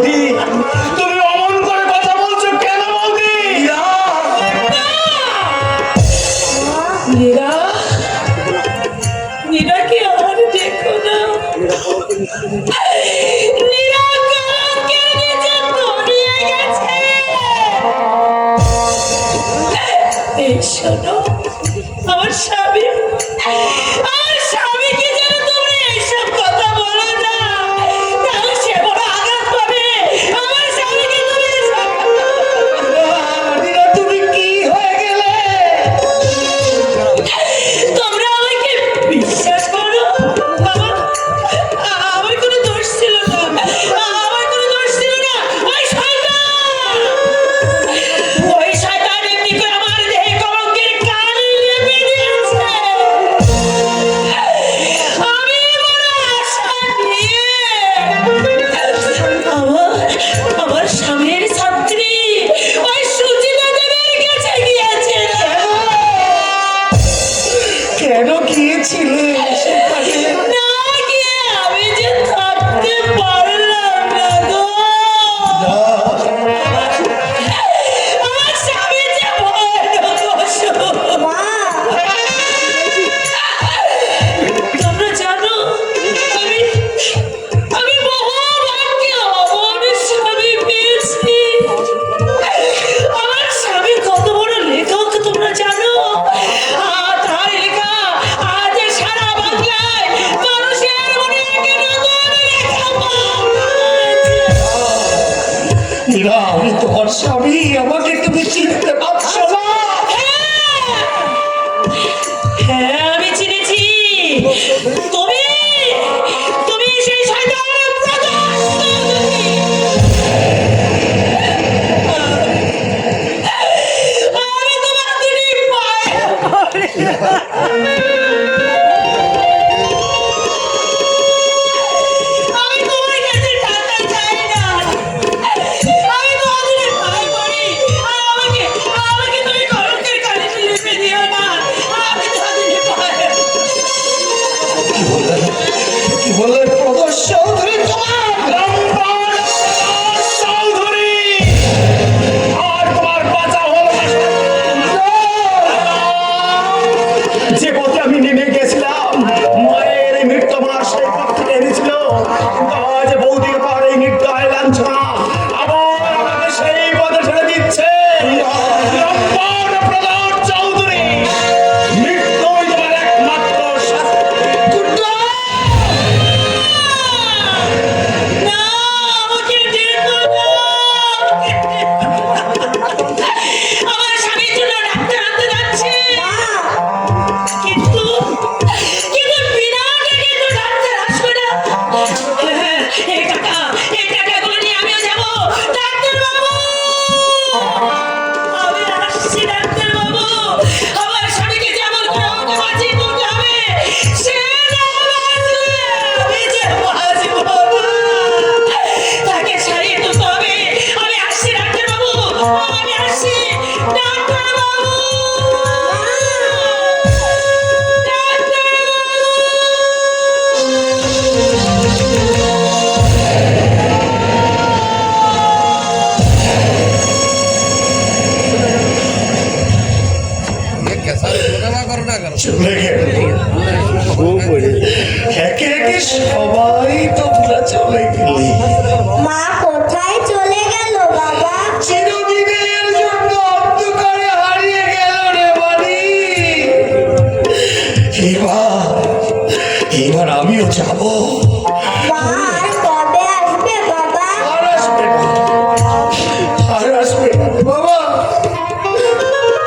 বৌদি তুমি অমন করে কথা বলছো কেন বৌদি? নীরা, নীরা কি আমার দেখো না? নীরা কলঙ্কের নিচে তলিয়ে গেছে। এই শোনো, আমার স্বামী, আমার স্বামীকে যেন তুমি এইসব কথা বলো না, তাহলে সে বড় আঘাত পাবে। আমার স্বামীকে তুমি এইসব তুমি কি হয়ে গেলে? তোমরা আমাকে বিশ্বাস করো বাবা, আমার কোনো দোষ ছিল না, আমার কোনো দোষ ছিল না। ওই শয়তান এমনি করে আমার দেহে কলঙ্কের কালি লেপে দিয়েছে। আমি বড় আশা নিয়ে আমার স্বামীর ছাত্রী ওই সুচিতা দেবীর কাছে গিয়েছিলাম। কেন গিয়েছিলে সেখানে? না গিয়ে আমি যে থাকতে পারলাম না গো। আমার স্বামী যে ভয়ানক অসুখ। তোমরা জানো আমি আমি বহু ভাগ্যে অমর স্বামী পেয়েছি। আমার স্বামী কত বড় লেখক তোমরা জানো? তার লেখা আজ সারা বাংলায় মানুষের মনে একটা নতুন লেখা পাচ্ছে। মীরা, আমি তোমার স্বামী, আমাকে তুমি চিনতে পারছো না? হ্যাঁ আমি চিনেছি। তুমি তুমি সেই শয়তান প্রকাশ চৌধুরী। আমি তোমার দুটি পায়ে পড়ি। আমি তোমার কাছে টাকা চাই না, আমি তোমার দুটি পায়ে পড়ি। আমাকে আমাকে তুমি কলঙ্কের কালি লেপে দিও না। আমি তোমার দুটি পায়ে কি বললে প্রদোষ চৌধুরী? তোমার লম্পট প্রদোষ চৌধুরী! আর তোমার বাঁচা হলো না। যে পথে আমি নেমে গেছিলাম, মায়ের মৃত্যু আমার সেই পথ থেকে এনেছিল। কিন্তু আজ বৌদি আমার এই নির্দয় লাঞ্ছনা আবার আমাকে সেই পথে ছেড়ে দিচ্ছে। লম্পট প্রদোষ চৌধুরী! মৃত্যুই তোমার একমাত্র শাস্তি। না, আমাকে ডেকো না। আমার স্বামীর জন্য ডাক্তার আনতে যাচ্ছে। কিন্তু কিন্তু বিনা ডেকে তো ডাক্তার আসবে না। এই টাকাগুলো নিয়ে আমিও যাবো। ডাক্তার বাবু, আমি আসছি। ডাক্তার বাবু, আমার স্বামীকে যেমন করে আমাকে বাঁচিয়ে তুলতে হবে। সে না বাঁচলে আমি যে বাঁচবো না। তাকে সারিয়ে তুলতে হবে। আমি আসছি ডাক্তার বাবু, আমি আসছি। ডাক্তার বাবু, ডাক্তার চলে গেল। একে একে সবাই তোমরা চলে গেলে। মা কোথায় চলে গেল বাবা? চিরদিনের জন্য অন্ধকারে হারিয়ে গেল রে বাড়ি। এবার আমিও যাব। মা আর কবে আসবে বাবা? আর আসবে না, আর আসবে না রে বাবা।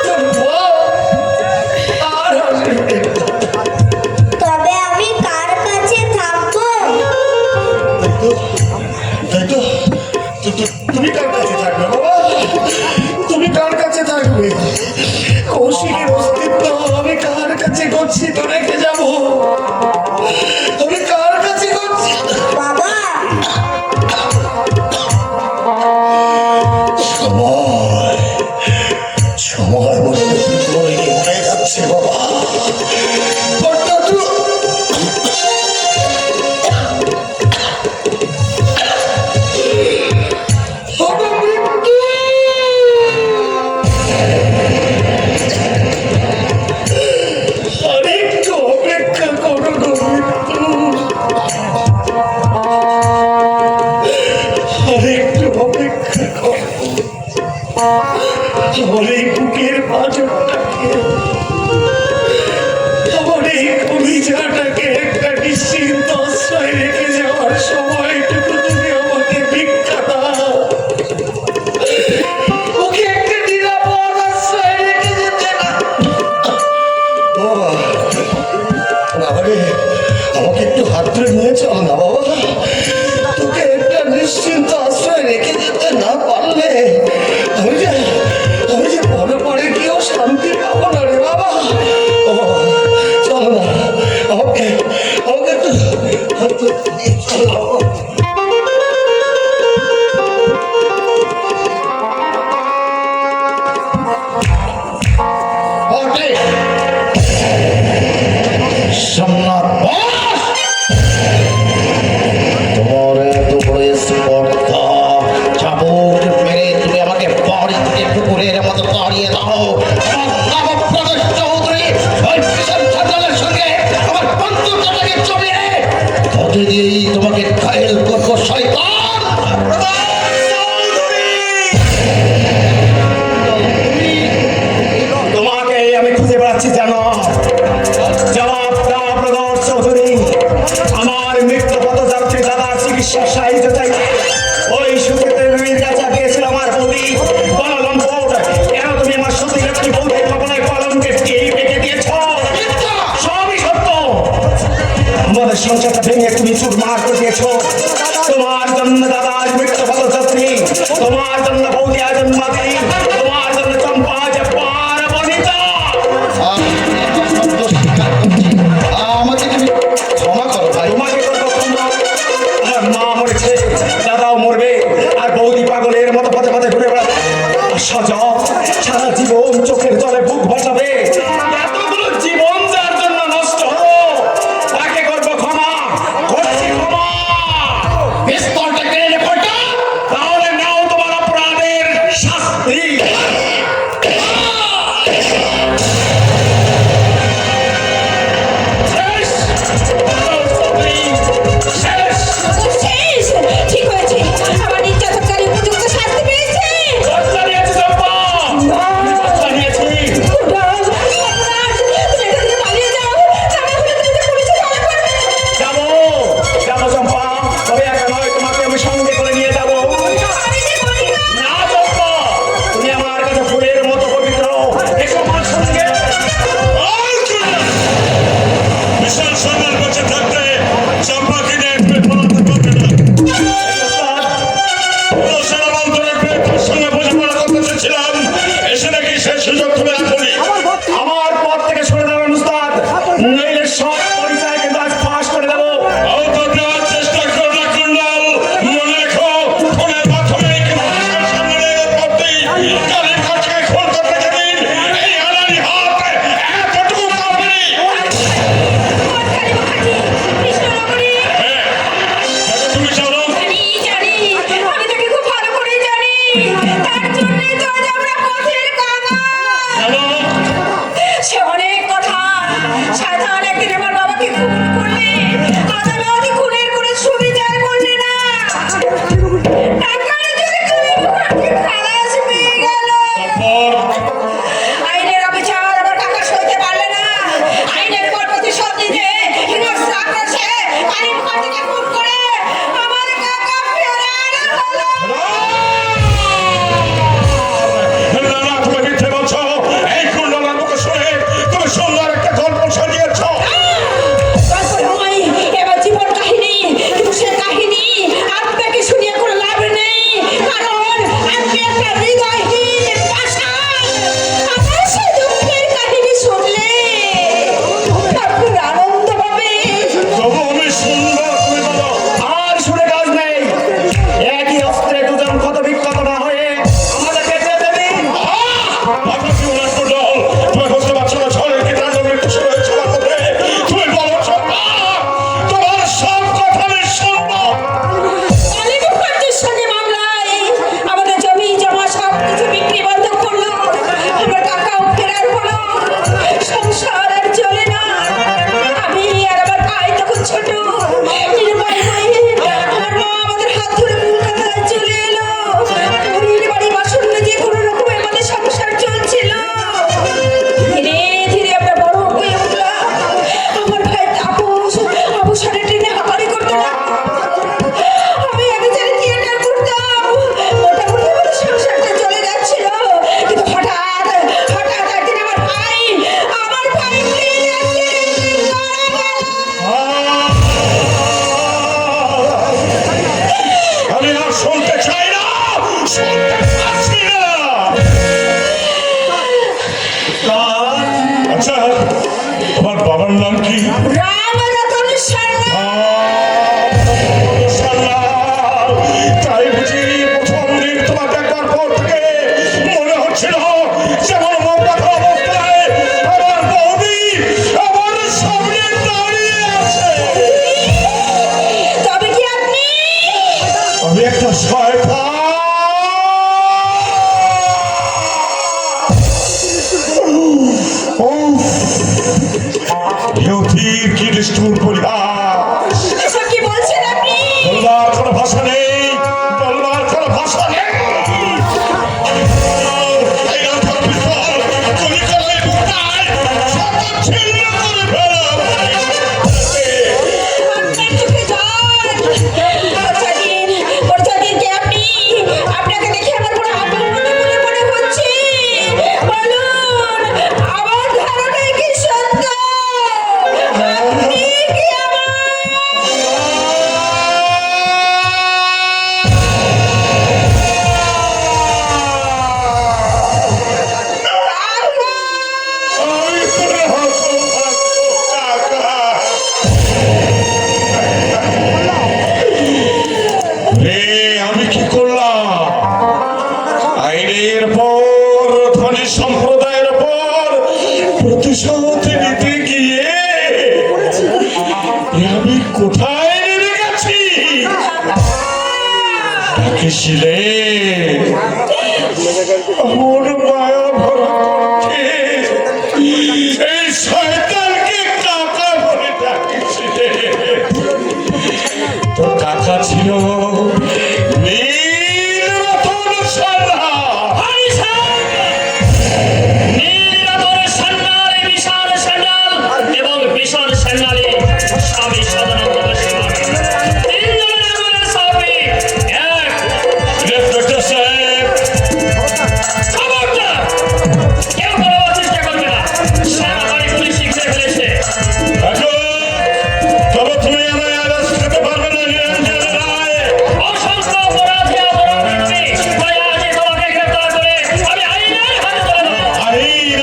তোর মা আর আসবে না। তবে আমি কার কাছে থাকবো? তাই তো, তুমি কার কাছে থাকবে বাবা? তুমি কার কাছে থাকবে? কৌশিকের অস্তিত্ব আমি কার কাছে গচ্ছিত রেখে যাব? আমি কার কাছে গচ্ছিত? বাবা সময় সময় মনে মরে যাচ্ছে বাবা। আমার এই বুকের পাঁচটাকে, আমার এই কবিতাটাকে একটা নিশ্চিন্ত আশ্রয় রেখে যাওয়ার সময়টুকু তুমি আমাকে ভিক্ষা দাও। ওকে একটা নিরাপদ আশ্রয় রেখে যেতে না। বাবা, বাবা রে, আমাকে একটু হাত ধরে নিয়ে চল না বাবা। তোকে একটা নিশ্চিন্ত আশ্রয় রেখে যেতে না পারলে আমি যে পরে পরে গিয়েও শান্তি পাবো না রে বাবা। ও বাবা, চল না, আমাকে একটু হাত ধরে নিয়ে চল না বাবা। বটে, সোমনাথ বস, তোমার এত বড় স্পর্ধা, চাবুক মেরে তুমি আমাকে বাড়ি থেকে পুকুরের মতো তাড়িয়ে দাও। আমার নবপ্রদেশ চৌধুরী ওই বিশাল ছাত্রের সঙ্গে আমার বন্ধুত্বটাকে জমিয়ে তাদের দিয়েই তোমাকে ঘায়েল করবো শয়তান। তোমাকে আমি খুঁজে বেড়াচ্ছি জানো? জবাব দাও প্রদর চৌধুরী। আমার মৃত্যু পথযাত্রী দাদার চিকিৎসার সাহায্য চাইছে। ওই সুখেতে রুইর কাছে গিয়েছিল আমার বৌদি বললম্পট। কেন তুমি আমার সতী লক্ষ্মী বৌদির কপালে কলমকে বেঁকে দিয়েছ? সবই সত্য। আমাদের সংসারটা ভেঙে তুমি চুরমার করে দিয়েছ। তোমার জন্য দাদা আজ মৃত্যু পথযাত্রী, তোমার জন্য বৌদি আজ উন্মাদী, তোমার জন্য চম্পা আজ পার্বণিতা। আমাকে তুমি ক্ষমা করো ভাই। তোমাকে করবো ক্ষমা? আমার মা মরেছে, দাদাও মরবে, আর বৌদি পাগলের মতো পথে পথে ঘুরে বেড়াবে। সজব সারা জীবন চোখের জলে বুক ভাসাবে। এতগুলো জীবন যার জন্য নষ্ট হলো, তাকে করবো ক্ষমা, করছি ক্ষমা। পিস্তলটা কেড়ে নে পড়টা, তাহলে নাও তোমার অপরাধের শাস্তি। শেষ, ঠিক হয়েছে। আমার নির্যাতনকারী উপযুক্ত শাস্তি পেয়েছে। অপরাধ, তুমি এখান থেকে পালিয়ে যাও, তা না হলে কিন্তু পুলিশে ধরা পড়বে। যাবো যাবো চম্পা, তবে একা নয়, তোমাকে আমি সঙ্গে করে নিয়ে যাবো। আমি যে করি না। না চম্পা, তুমি আমার কাছে ফুলের মতো পবিত্র, এসো আমার সঙ্গে। বিশাল সৈন্যের কাছে থাকতে চম্পাকে নিয়ে পেট বানাতে পারবে না। সেনামন্ত্রণের পেটের সঙ্গে বোঝাপড়া করতে চেয়েছিলাম, এসে নাকি সেই সুযোগ তুমি রাখনি। আমার পথ থেকে সরে যাবেন উস্তাদ, নইলে সব পরিচয় কিন্তু আজ ফাঁস করে দেবো। আওতার নেওয়ার চেষ্টা করো না কুণ্ডাল, মনে রেখো খুনের মাধ্যমে কি মানুষের সামনে নিয়ে পড়তেই কালের কাছে খুন করতে যেদিন এই আনারি হাত এতটুকু কাঁপেনি। সরকারি বাহাজি, কৃষ্ণনগরী। তুমি চলো। জানি, আমি তাকে খুব ভালো করে শুনতে পাচ্ছি না। আচ্ছা, আমার বাবার নাম কি? রামরতন সান্যাল। তাই বুঝি প্রথম দিন তোমাকে একবার পর থেকে মনে হচ্ছিল যেমন মমতার অবস্থায় আমার বৌদি আমার সামনে দাঁড়িয়ে আছে। তবে কি আপনি? আমি একটা শয়তান। কি নিষ্ঠুর পরিহাস! এসব কি বলছেন আপনি? বলবার কোনো ভাষা নেই, বলবার কোনো ভাষা নেই। এই রাধার পিস্তল গুলি করে বুকটায় শত ছিন্ন করে ফেলাম। আপনার চোখে জল। বর্ষাদিন কে আপনি? আপনাকে দেখে আমার পুরো আগুন মনে মনে হচ্ছে। বলুন, আমার ধারণা কি সত্য? আপনি কি আমার আমি তোর হতভাগ্য কাকা। রে, আমি কি করলাম? আইনের পর ধনী সম্প্রদায়ের পর প্রতিশোধ নিতে গিয়ে আমি কোথায় নেমে গেছি? ডাকেছিলে আমার মায়া ভরা কণ্ঠে এই শয়তানকে কাকা বলে ডাকেছিলে। তো কাকা ছিল নীলরতন সান্যাল। নীলরতন সান্যাল, বিশাল সান্যাল এবং বিশাল সান্যালে স্বামী সদানন্দ গোস্বামী। তিনজনের আমলের স্বামী এক। ইন্সপেক্টর সাহেব, খবরদার! কেউ বলবার চেষ্টা করবে না। সারা বাড়ি পুলিশ শিখে ফেলেছে। দেখো, তবে তুমি আমায় অ্যারেস্ট করতে পারবে না নিরঞ্জন রায়। অসংখ্য অপরাধী অপরাধী তাই আজই তোমাকে গ্রেফতার করে আমি আইনের হাতে তুলে দেবো। আইন!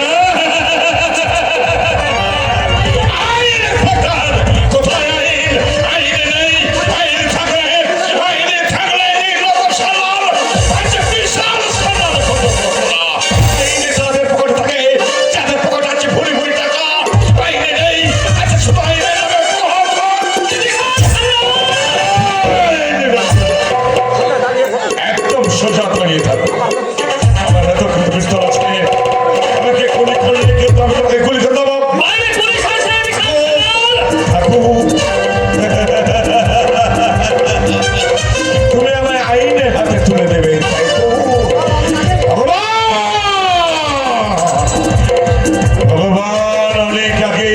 আইন কোথায়? কোথায় আইন? আইন নেই। আইন থাকলে নীলরতন সান্যাল একটা বিশাল সান্যাল হতো না। আইনে যাদের পকেট থাকে, যাদের পকেট আছে ভরি ভরি টাকা, আইনে নেই। আচ্ছা, শুধু আইনে নামে প্রহার কর। একদম সোজা দাঁড়িয়ে থাকো। আমার এত পিস্তল আছে, আমাকে গুলি করলে কিন্তু আমি তোমাকে গুলি করে দেবো। বাইরে পুলিশ আছে, বিশাল সান্যাল। থাকো। তুমি আমায় আইনের হাতে তুলে দেবে, তাই তো? ভগবান অনেক আগে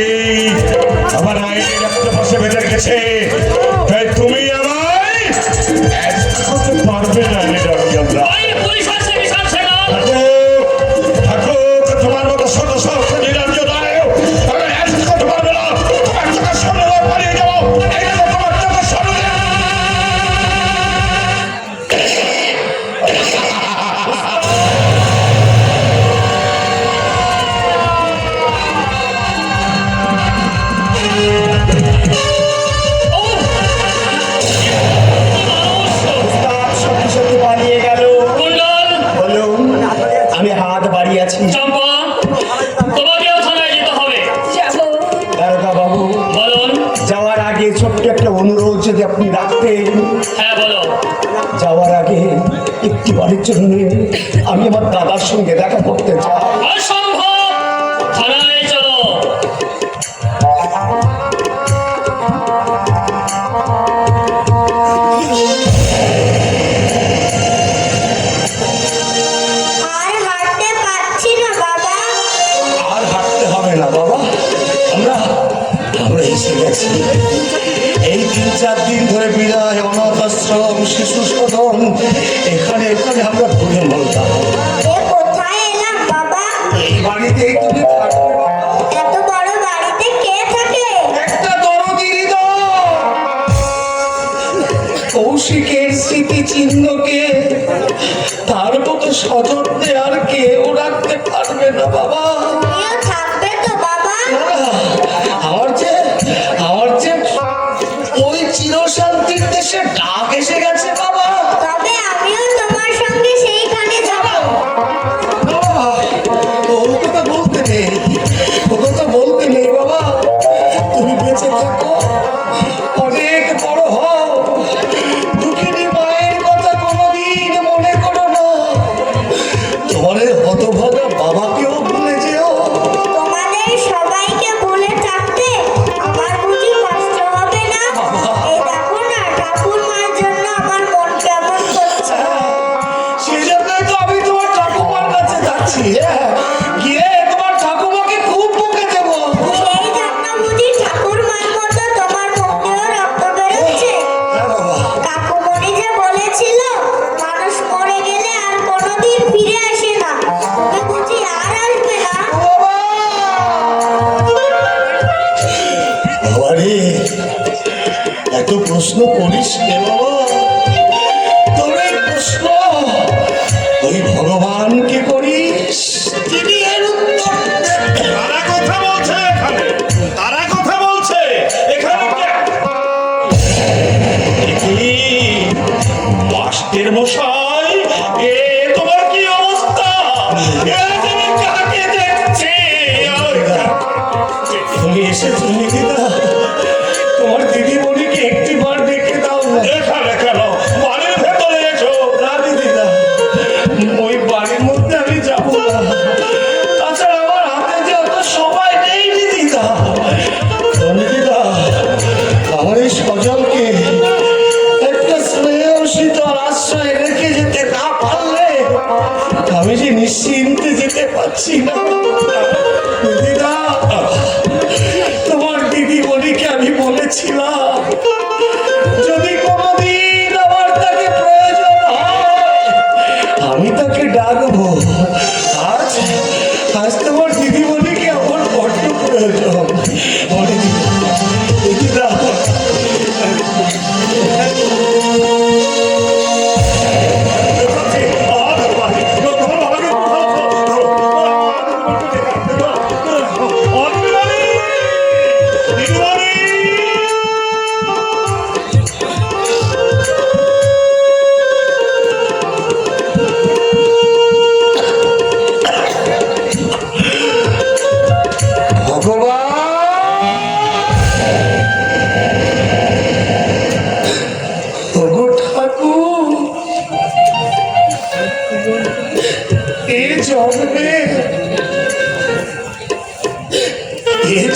আমার আইনের একটা পাশে বেঁধে রেখেছে, তাই তুমি আমায় অ্যারেস্ট করতে পারবে না নিরঞ্জন রায়। বাইরে পুলিশ আছে, বিশাল সান্যাল। থাকো, তোমার মতো শত শত নিরঞ্জন রায় আমি অ্যারেস্ট করতে পারবে না। তোমার চোখের সামনে দিয়ে পালিয়ে যাবো, এই দেখো তোমার চোখের সামনে দিয়ে। তার সত্যি সত্যি পালিয়ে গেল। কুণ্ডল, বলুন, আমি হাত বাড়িয়ে আছি। চম্পা, তোমাকেও থানায় যেতে হবে। যাবো? দারোগা বাবু, বলুন। যাওয়ার আগে ছোট্ট একটা অনুরোধ যদি আপনি রাখতেন। হ্যাঁ, বলো। যাওয়ার আগে একটি বারের জন্য আমি আমার দাদার সঙ্গে দেখা করতে চাই। অসম্ভব! থানায় চলো। আর হাঁটতে পারছি না বাবা। আর হাঁটতে হবে না বাবা, আমরা আমরা এসে গেছি। এই 3-4 দিন ধরে বিদায়, অনাথ আশ্রম, শিশু সদন, এখানে এখানে আমরা ঘুরে বলতাম। এ কোথায় এলাম বাবা? এই বাড়িতেই তুমি থাকবে বাবা। এত বড় বাড়িতে কে থাকে? একটা দরদি হৃদয়, কৌশিকের স্মৃতি চিহ্নকে সযত্নে আর কেউ রাখতে পারবে না বাবা। তুমিও থাকবে তো বাবা? আমার যে ওই চিরশান্তির দেশে ডাক এসে গেছে বাবা। তবে আমিও তোমার সঙ্গে সেইখানে যাব। ও কথা বলতে নেই, ও কথা বলতে নেই বাবা। তুমি বেঁচে থাকো, অনেক বড় হও, দুঃখিনী মায়ের কথা কোনোদিন মনে করো না। তোমার এই হতভাগা বাবাকেও ভুলে যেও। তোমাদের সবাইকে বলে থাকতে আমার বুঝি কষ্ট হবে না? এই দেখো না, ঠাকুরমার জন্য আমার মন কেমন করছে। সেজন্যই তো আমি তোমার ঠাকুমার কাছে যাচ্ছি। গিয়ে তোমার ঠাকুমাকে খুব বকে দেবো। সেই জন্য বুঝি ঠাকুরমার মতো তোমার মুখেও রক্ত বেরোচ্ছে? হ্যাঁ বাবা। কাকুমণি যে বলেছিল মানুষ মরে গেলে আর কোনোদিন ফিরে আসে না, তুমি বুঝি আর আসবে না? বাবারে, এত প্রশ্ন করিস কে বাবা? তোর এই প্রশ্ন ওই ভগবানকে করিস, তিনি এর উত্তর দেবেন। তারা কথা বলছে এখানে, তারা কথা বলছে এখানে কি মাস্টার মশাই, এ তোমার কি অবস্থা? এ তুমি কাকে দেখছি? তুমি এসেছো নিকিতা, তোমার দিদিমণিকে একটিবার ডেকে দাও না। এখানে কেন? বাড়ির ভেতরে এসো। না দিদিদা, ওই বাড়ির মধ্যে আমি যাবো না। তাছাড়া আমার হাতে যে অত সময় নেই দিদিদা। দিদিদা, আমার এই সজলকে একটা স্নেহ শীতল আশ্রয় রেখে যেতে না পারলে আমি যে নিশ্চিন্তে যেতে পারছি না। দিদিদা, তোমার দিদিমণিকে আমি বলেছিলাম যদি কোনোদিন আমার তাকে প্রয়োজন হয় আমি তাকে ডাকবো। আজ আজ তোমার দিদিমণিকে আমার বড্ড প্রয়োজন। দিদিদা, ওগো ঠাকুর, এ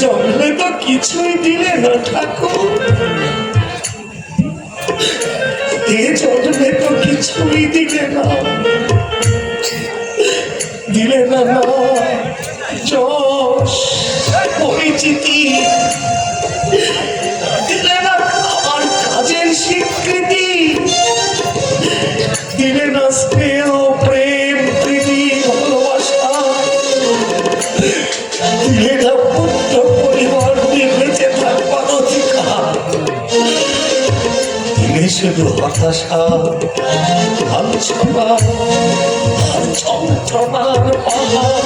জন্মে তো কিছুই দিলে না ঠাকুর। এ জন্মে তো কিছুই দিলে না, দিলে না না যশ পরিচিতি, দিলে না আমার কাজের স্বীকৃতি, দিলে না স্নেহ প্রেম প্রীতি ভালোবাসা, দিলে না পুত্র পরিবার নিয়ে বেঁচে থাকবার অধিকার, দিলে শুধু হতাশা, লাঞ্ছনা আর যন্ত্রণার পাহাড়।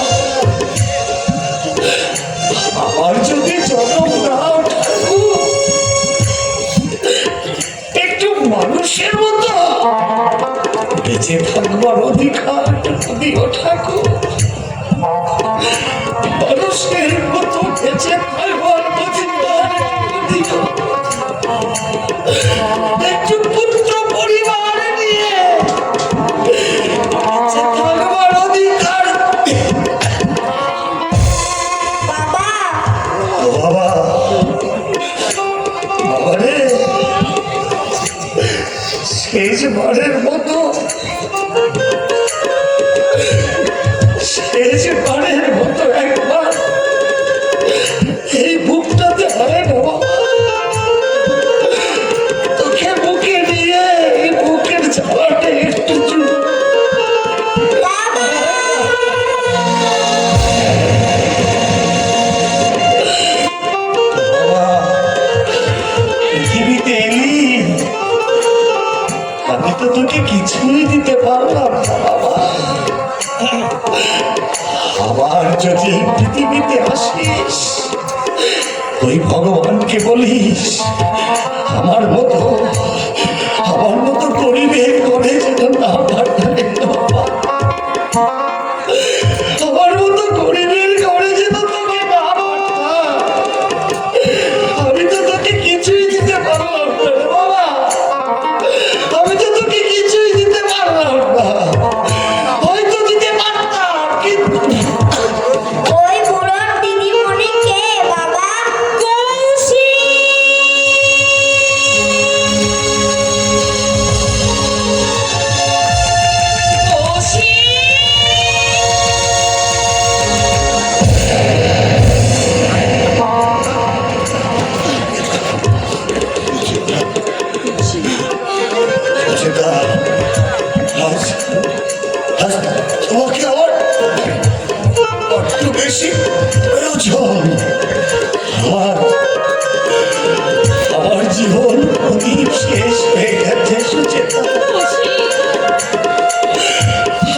আমার যদি জনম নাও ঠাকুর, একটু মানুষের মতো বেঁচে থাকবার অধিকার দিও ঠাকুর। মানুষের মতো বেঁচে থাকবার অধিকার দিও। একটু পুত্র পরিবার নিয়ে বেঁচে থাকবার অধিকার। বাবা, বাবা, বাবারে, শেষবারের মতো, শেষবারের মতো একবার এই বুকটাতে হয় না বাবা, তোকে বুকে নিয়ে এই বুকের জ্বালাটা একটু জুড়ে। বাবা, পৃথিবীতে এলি, আমি তো তোকে কিছুই দিতে পারলাম না বাবা। আবার যদি এই পৃথিবীতে আসিস ওই ভগবানকে বলিস আমার মতো গরিবের করে যেন না পাঠায় বাবা। আমার মতো গরিবের করে যেন তোকে না পাঠায়। আমি তো তোকে কিছুই দিতে পারলাম না রে বাবা, আমি তো তোকে কিছুই দিতে পারলাম না, হয়তো দিতে পারতাম কিন্তু ওই বুড়োর দিদিমণি কে বাবা? কৌশিক! সেটা আজ আজ তোমাকে আমার বড্ড বেশি প্রয়োজন। আমার জীবন প্রদীপ শেষ হয়ে গেছে সুচেতা।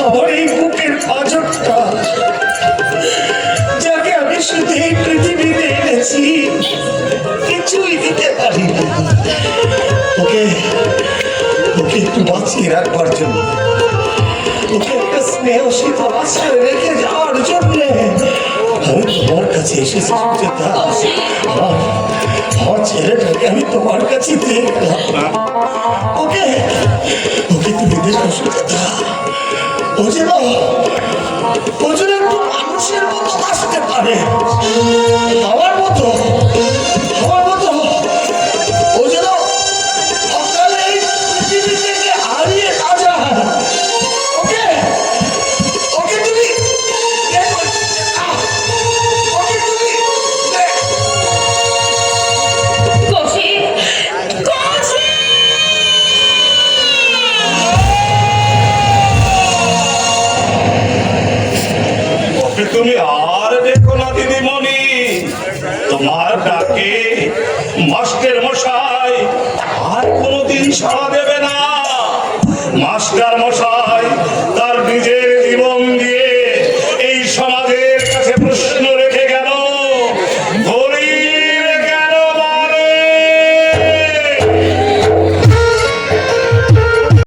আমার এই বুকের পাঁজরটা যাকে আমি শুধু এই পৃথিবীতে এনেছি কিছুই দিতে পারি না। ওকে একটু বাঁচিয়ে রাখবার জন্য, ওকে একটা স্নেহ শীতল আশ্রয় রেখে যাওয়ার জন্য আমি তোমার কাছে এসেছি সুচেতা। আমার ছেলেটাকে আমি তোমার কাছে দেখলাম, ওকে তুমি দেখো সুচেতা, ও যেন একটু মানুষের মতো আসতে পারে, আমার মতো ও যেন অকালে এই পৃথিবী থেকে হারিয়ে না যায়। ওকে তুমি দেখো, ওকে তুমি কৌশিক! কৌশিক! ওকে তুমি